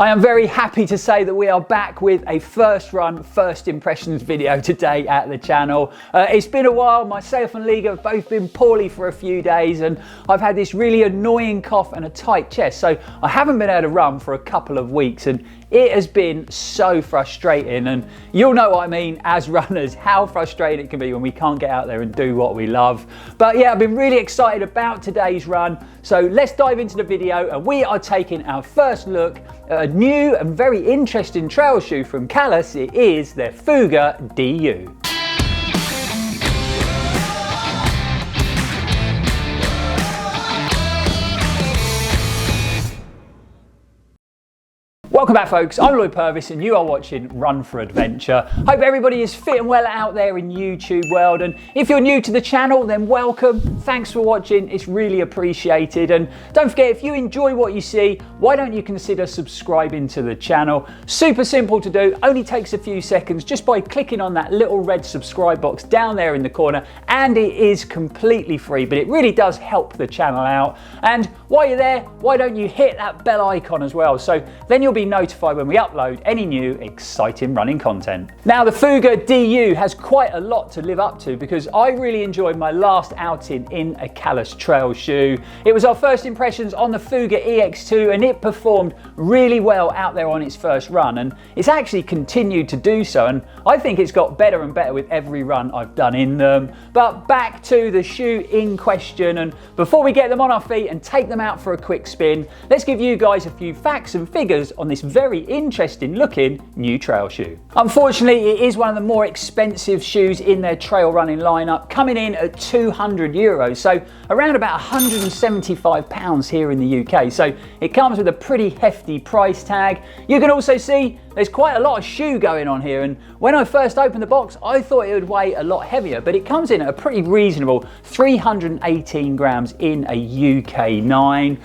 I am very happy to say that we are back with a first run, first impressions video today at the channel. It's been a while. Myself and Liga have both been poorly for a few days and I've had this really annoying cough and a tight chest, so I haven't been able to run for a couple of weeks, and it has been so frustrating. And you'll know what I mean as runners, how frustrating it can be when we can't get out there and do what we love. But yeah, I've been really excited about today's run, so let's dive into the video, and we are taking our first look at a new and very interesting trail shoe from KAILAS. It is their FUGA DU. Welcome back, folks. I'm Lloyd Purvis and you are watching Run4Adventure. Hope everybody is fit and well out there in YouTube world, and if you're new to the channel, then welcome. Thanks for watching, it's really appreciated. And don't forget, if you enjoy what you see, why don't you consider subscribing to the channel? Super simple to do, only takes a few seconds just by clicking on that little red subscribe box down there in the corner, and it is completely free, but it really does help the channel out. And while you're there, why don't you hit that bell icon as well, so then you'll be notified when we upload any new exciting running content. Now, the FUGA DU has quite a lot to live up to because I really enjoyed my last outing in a KAILAS trail shoe. It was our first impressions on the FUGA EX2 and it performed really well out there on its first run, and it's actually continued to do so, and I think it's got better and better with every run I've done in them. But back to the shoe in question, and before we get them on our feet and take them out for a quick spin, let's give you guys a few facts and figures on this very interesting looking new trail shoe. Unfortunately, it is one of the more expensive shoes in their trail running lineup, coming in at €200, so around about £175 here in the UK. So it comes with a pretty hefty price tag. You can also see there's quite a lot of shoe going on here, and when I first opened the box I thought it would weigh a lot heavier, but it comes in at a pretty reasonable 318 grams in a UK 9.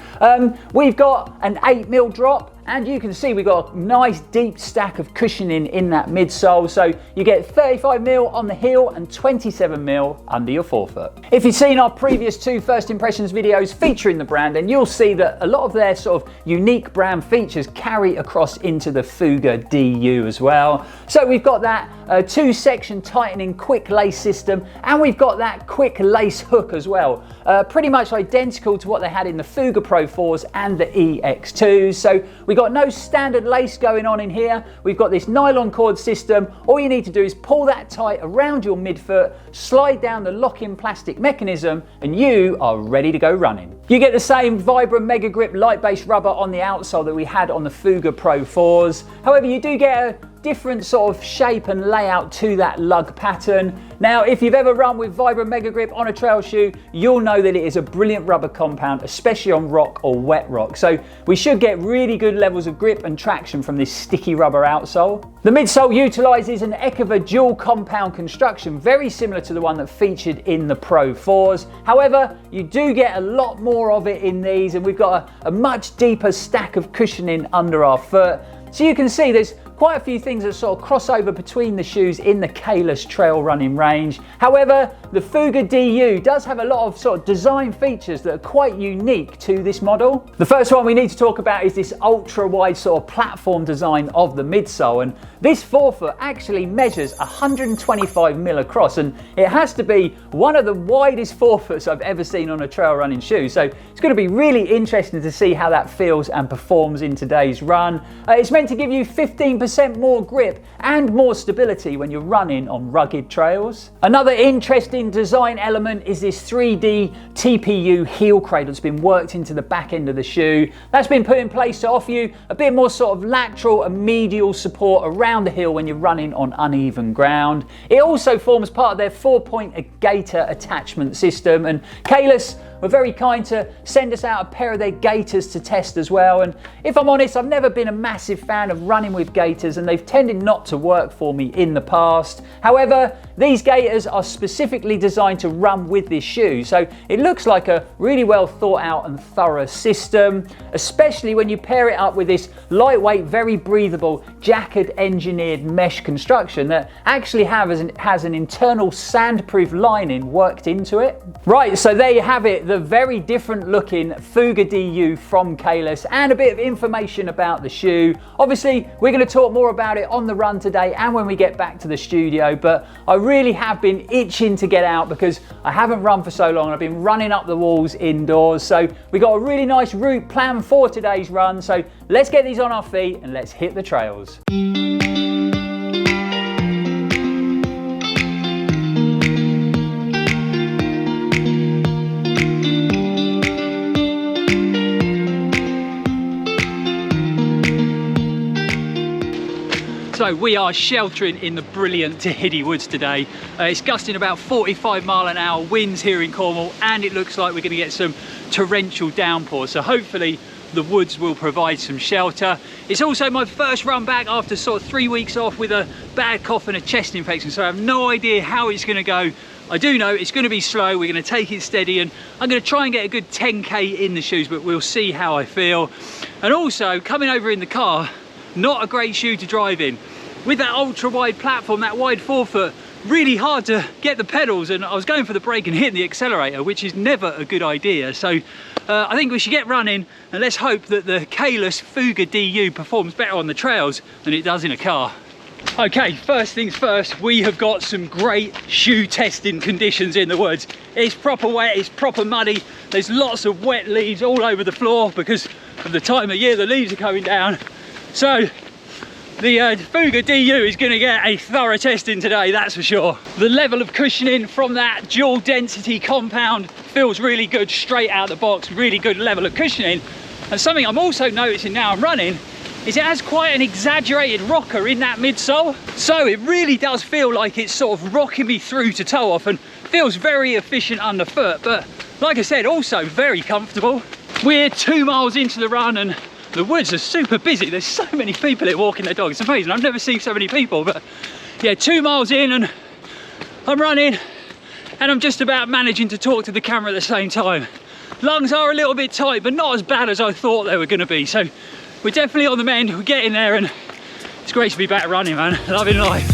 We've got an 8mm drop, and you can see we've got a nice deep stack of cushioning in that midsole, so you get 35mm on the heel and 27mm under your forefoot. If you've seen our previous two first impressions videos featuring the brand, then you'll see that a lot of their sort of unique brand features carry across into the FUGA DU as well. So we've got that two-section tightening quick lace system, and we've got that quick lace hook as well. Pretty much identical to what they had in the FUGA Pro 4s and the EX2s. So we've got no standard lace going on in here. We've got this nylon cord system. All you need to do is pull that tight around your midfoot, slide down the lock-in plastic mechanism, and you are ready to go running. You get the same Vibram Mega Grip light-based rubber on the outsole that we had on the FUGA Pro 4s. However, you do get a different sort of shape and layout to that lug pattern. Now, if you've ever run with Vibram Mega Grip on a trail shoe, you'll know that it is a brilliant rubber compound, especially on rock or wet rock. So we should get really good levels of grip and traction from this sticky rubber outsole. The midsole utilises an Ekova dual compound construction, very similar to the one that featured in the Pro 4s. However, you do get a lot more of it in these, and we've got a much deeper stack of cushioning under our foot. So you can see there's quite a few things that sort of cross over between the shoes in the KAILAS trail running range. However, the FUGA DU does have a lot of sort of design features that are quite unique to this model. The first one we need to talk about is this ultra wide sort of platform design of the midsole, and this forefoot actually measures 125mm across, and it has to be one of the widest forefoots I've ever seen on a trail running shoe. So it's going to be really interesting to see how that feels and performs in today's run. It's meant to give you 15% more grip and more stability when you're running on rugged trails. Another interesting design element is this 3D TPU heel cradle that's been worked into the back end of the shoe. That's been put in place to offer you a bit more sort of lateral and medial support around the heel when you're running on uneven ground. It also forms part of their 4-point gaiter attachment system, and KAILAS were very kind to send us out a pair of their gaiters to test as well. And if I'm honest, I've never been a massive fan of running with gaiters, and they've tended not to work for me in the past. However, these gaiters are specifically designed to run with this shoe, so it looks like a really well thought out and thorough system, especially when you pair it up with this lightweight, very breathable, Jacquard engineered mesh construction that actually has an internal sandproof lining worked into it. Right, so there you have it, the very different looking Fuga DU from KAILAS, and a bit of information about the shoe. Obviously, we're going to talk more about it on the run today and when we get back to the studio, but I really have been itching to get out because I haven't run for so long. I've been running up the walls indoors, so we got a really nice route planned for today's run. So let's get these on our feet and let's hit the trails. So we are sheltering in the brilliant Tehidy Woods today. It's gusting about 45-mile-an-hour winds here in Cornwall, and it looks like we're going to get some torrential downpours. So hopefully the woods will provide some shelter. It's also my first run back after sort of 3 weeks off with a bad cough and a chest infection, so I have no idea how it's going to go. I do know it's going to be slow. We're going to take it steady, and I'm going to try and get a good 10k in the shoes, but we'll see how I feel. And also, coming over in the car, not a great shoe to drive in. With that ultra wide platform, that wide forefoot, really hard to get the pedals, and I was going for the brake and hitting the accelerator, which is never a good idea. So I think we should get running, and let's hope that the KAILAS FUGA DU performs better on the trails than it does in a car. Okay, first things first, we have got some great shoe testing conditions in the woods. It's proper wet, it's proper muddy, there's lots of wet leaves all over the floor because of the time of year the leaves are coming down. So the Fuga DU is going to get a thorough testing today, that's for sure. The level of cushioning from that dual density compound feels really good straight out the box, really good level of cushioning. And something I'm also noticing now I'm running is it has quite an exaggerated rocker in that midsole. So it really does feel like it's sort of rocking me through to toe off, and feels very efficient underfoot, but like I said, also very comfortable. We're 2 miles into the run and the woods are super busy. There's so many people here walking their dogs. It's amazing. I've never seen so many people, but yeah, 2 miles in and I'm running, and I'm just about managing to talk to the camera at the same time. Lungs are a little bit tight, but not as bad as I thought they were going to be. So we're definitely on the mend. We're getting there, and it's great to be back running, man. Loving life.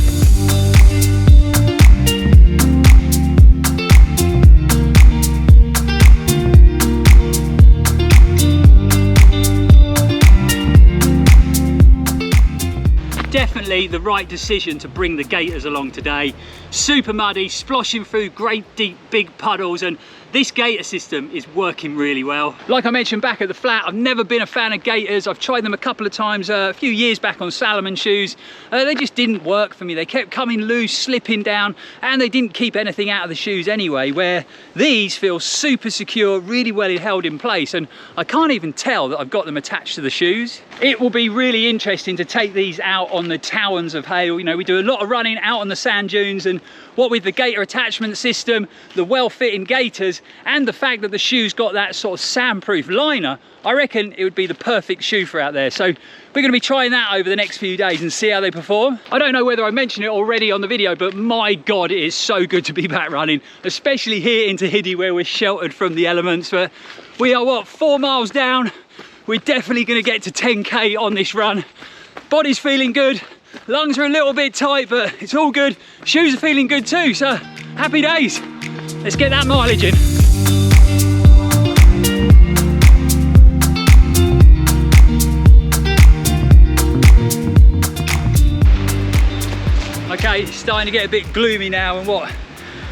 Definitely the right decision to bring the gaiters along today. Super muddy, sploshing through great deep big puddles, and this gaiter system is working really well. Like I mentioned back at the flat, I've never been a fan of gaiters. I've tried them a couple of times a few years back on Salomon shoes. They just didn't work for me. They kept coming loose, slipping down, and they didn't keep anything out of the shoes anyway, where these feel super secure, really well held in place, and I can't even tell that I've got them attached to the shoes. It will be really interesting to take these out on the towns of Hale. You know, we do a lot of running out on the sand dunes, and what with the gaiter attachment system, the well-fitting gaiters, and the fact that the shoe's got that sort of sandproof liner, I reckon it would be the perfect shoe for out there. So we're going to be trying that over the next few days and see how they perform. I don't know whether I mentioned it already on the video, but my God, it is so good to be back running, especially here in Tehidy where we're sheltered from the elements. But we are, what, 4 miles down? We're definitely going to get to 10k on this run. Body's feeling good. Lungs are a little bit tight, but it's all good. Shoes are feeling good too, so happy days. Let's get that mileage in. Okay, it's starting to get a bit gloomy now, and what?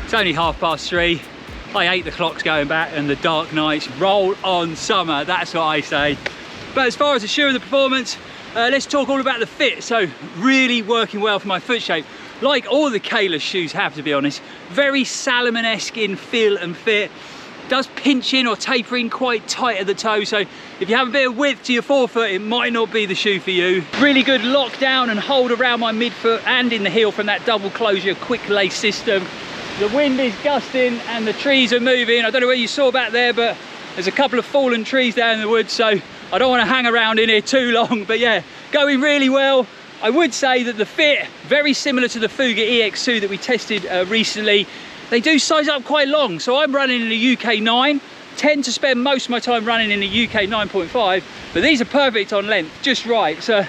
It's only 3:30. I hate the clocks going back and the dark nights. Roll on summer, that's what I say. But as far as the shoe and the performance, let's talk all about the fit. So really working well for my foot shape, like all the KAILAS shoes have, to be honest. Very Salomon-esque in feel and fit. Does pinch in or taper in quite tight at the toe, so if you have a bit of width to your forefoot, it might not be the shoe for you. Really good lockdown and hold around my midfoot and in the heel from that double closure quick lace system. The wind is gusting and the trees are moving. I don't know where you saw back there, but there's a couple of fallen trees down in the woods, so I don't want to hang around in here too long. But yeah, going really well. I would say that the fit, very similar to the FUGA EX2 that we tested recently. They do size up quite long, so I'm running in a UK 9, tend to spend most of my time running in a UK 9.5, but these are perfect on length, just right. So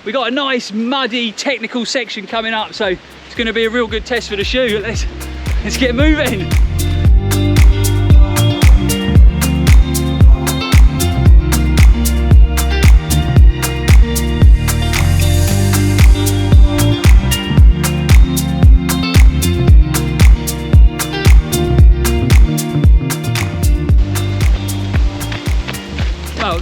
we got a nice muddy technical section coming up, so it's going to be a real good test for the shoe. Let's get moving.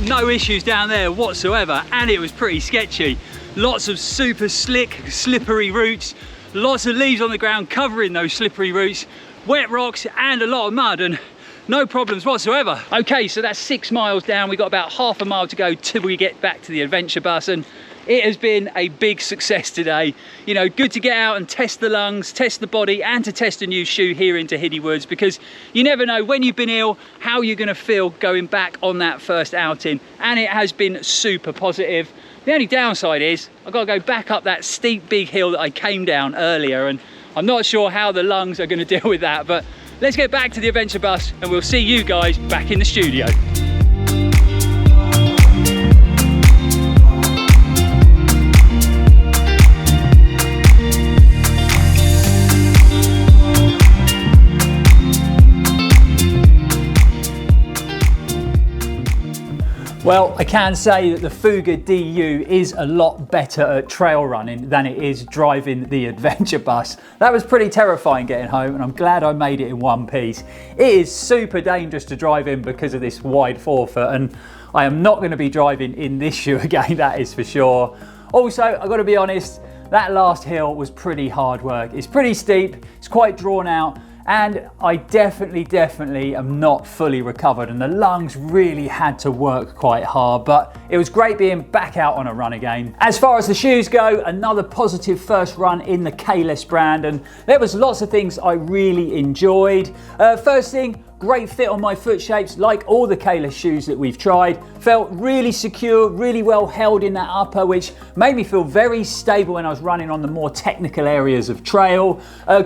No issues down there whatsoever, and it was pretty sketchy. Lots of super slick, slippery roots, lots of leaves on the ground covering those slippery roots, wet rocks and a lot of mud, and no problems whatsoever. Okay, so that's 6 miles down. We got about half a mile to go till we get back to the adventure bus, and it has been a big success today. You know, good to get out and test the lungs, test the body, and to test a new shoe here in Tehidy Woods, because you never know when you've been ill how you're going to feel going back on that first outing, and it has been super positive. The only downside is I've got to go back up that steep big hill that I came down earlier, and I'm not sure how the lungs are going to deal with that, but let's get back to the adventure bus and we'll see you guys back in the studio. Well, I can say that the FUGA DU is a lot better at trail running than it is driving the adventure bus. That was pretty terrifying getting home, and I'm glad I made it in one piece. It is super dangerous to drive in because of this wide forefoot, and I am not going to be driving in this shoe again, that is for sure. Also, I've got to be honest, that last hill was pretty hard work. It's pretty steep, it's quite drawn out, and I definitely am not fully recovered, and the lungs really had to work quite hard, but it was great being back out on a run again. As far as the shoes go, another positive first run in the KAILAS brand, and there was lots of things I really enjoyed. First thing, great fit on my foot shapes, like all the KAILAS shoes that we've tried. Felt really secure, really well held in that upper, which made me feel very stable when I was running on the more technical areas of trail.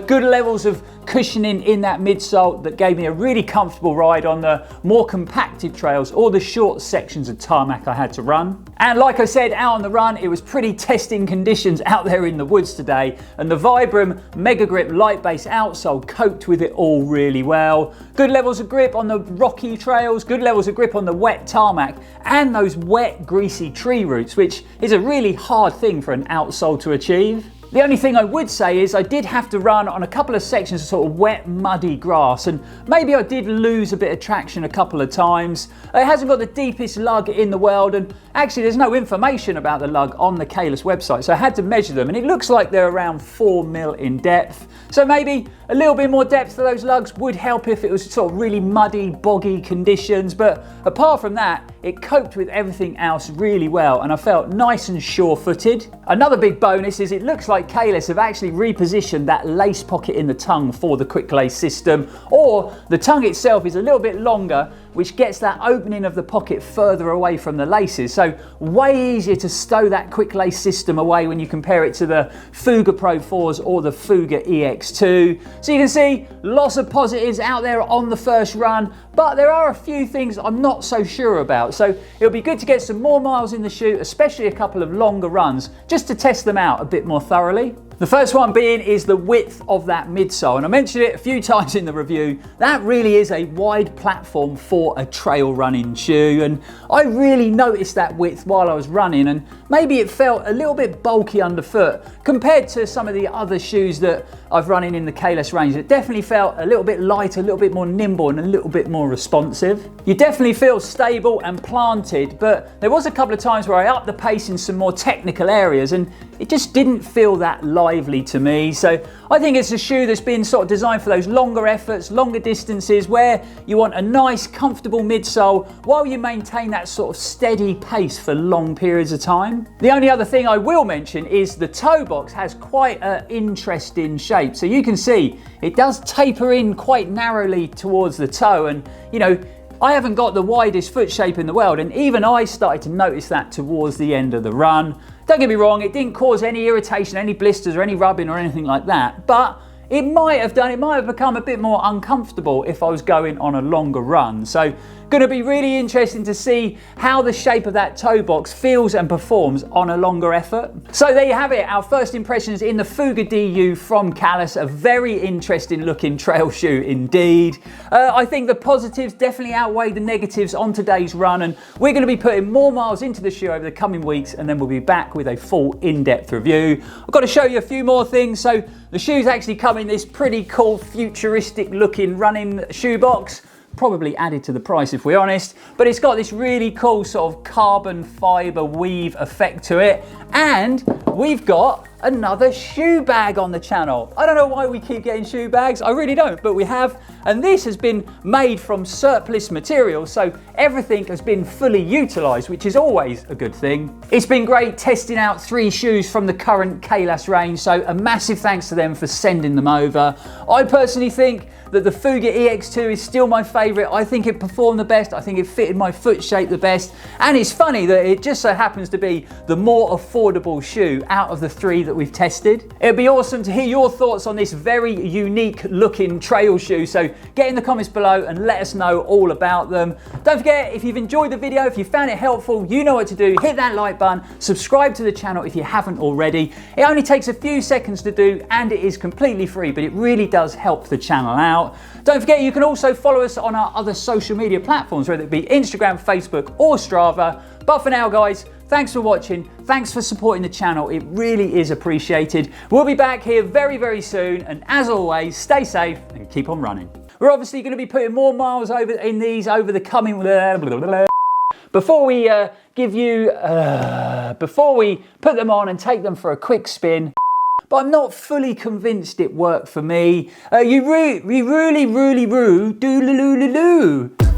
Good levels of cushioning in that midsole that gave me a really comfortable ride on the more compacted trails or the short sections of tarmac I had to run. And like I said, out on the run, it was pretty testing conditions out there in the woods today, and the Vibram Mega Grip light base outsole coped with it all really well. Good levels of grip on the rocky trails, good levels of grip on the wet tarmac and those wet, greasy tree roots, which is a really hard thing for an outsole to achieve. The only thing I would say is I did have to run on a couple of sections of sort of wet, muddy grass, and maybe I did lose a bit of traction a couple of times. It hasn't got the deepest lug in the world, and actually there's no information about the lug on the KAILAS website, so I had to measure them, and it looks like they're around 4 mil in depth. So maybe a little bit more depth for those lugs would help if it was sort of really muddy, boggy conditions, but apart from that, it coped with everything else really well, and I felt nice and sure-footed. Another big bonus is it looks like KAILAS have actually repositioned that lace pocket in the tongue for the quick lace system, or the tongue itself is a little bit longer, which gets that opening of the pocket further away from the laces. So way easier to stow that quick lace system away when you compare it to the FUGA Pro 4s or the FUGA EX2. So you can see lots of positives out there on the first run, but there are a few things I'm not so sure about. So it'll be good to get some more miles in the shoe, especially a couple of longer runs, just to test them out a bit more thoroughly. The first one being is the width of that midsole, and I mentioned it a few times in the review. That really is a wide platform for a trail running shoe, and I really noticed that width while I was running, and maybe it felt a little bit bulky underfoot compared to some of the other shoes that I've running in the KAILAS range. It definitely felt a little bit lighter, a little bit more nimble, and a little bit more responsive. You definitely feel stable and planted, but there was a couple of times where I upped the pace in some more technical areas, and it just didn't feel that lively to me. So I think it's a shoe that's been sort of designed for those longer efforts, longer distances, where you want a nice, comfortable midsole while you maintain that sort of steady pace for long periods of time. The only other thing I will mention is the toe box has quite an interesting shape. So you can see it does taper in quite narrowly towards the toe, and you know, I haven't got the widest foot shape in the world, and even I started to notice that towards the end of the run. Don't get me wrong, it didn't cause any irritation, any blisters or any rubbing or anything like that, but it might have become a bit more uncomfortable if I was going on a longer run. So going to be really interesting to see how the shape of that toe box feels and performs on a longer effort. So there you have it, our first impressions in the FUGA DU from KAILAS, a very interesting looking trail shoe indeed. I think the positives definitely outweigh the negatives on today's run, and we're going to be putting more miles into the shoe over the coming weeks, and then we'll be back with a full in-depth review. I've got to show you a few more things. So the shoes actually come in this pretty cool futuristic looking running shoe box. Probably added to the price if we're honest, but it's got this really cool sort of carbon fiber weave effect to it, and we've got another shoe bag on the channel. I don't know why we keep getting shoe bags, I really don't, but we have, and this has been made from surplus material, so everything has been fully utilised, which is always a good thing. It's been great testing out 3 shoes from the current KAILAS range, so a massive thanks to them for sending them over. I personally think that the FUGA EX2 is still my favourite. I think it performed the best, I think it fitted my foot shape the best, and it's funny that it just so happens to be the more affordable shoe out of the 3 that we've tested. It'd be awesome to hear your thoughts on this very unique looking trail shoe, so get in the comments below and let us know all about them. Don't forget, if you've enjoyed the video, if you found it helpful, you know what to do. Hit that like button, subscribe to the channel if you haven't already. It only takes a few seconds to do, and it is completely free, but it really does help the channel out. Don't forget, you can also follow us on our other social media platforms, whether it be Instagram, Facebook or Strava. But for now guys, thanks for watching, thanks for supporting the channel, it really is appreciated. We'll be back here very, very soon, and as always, stay safe and keep on running. We're obviously going to be putting more miles over the coming... Before we before we put them on and take them for a quick spin, but I'm not fully convinced it worked for me. You really do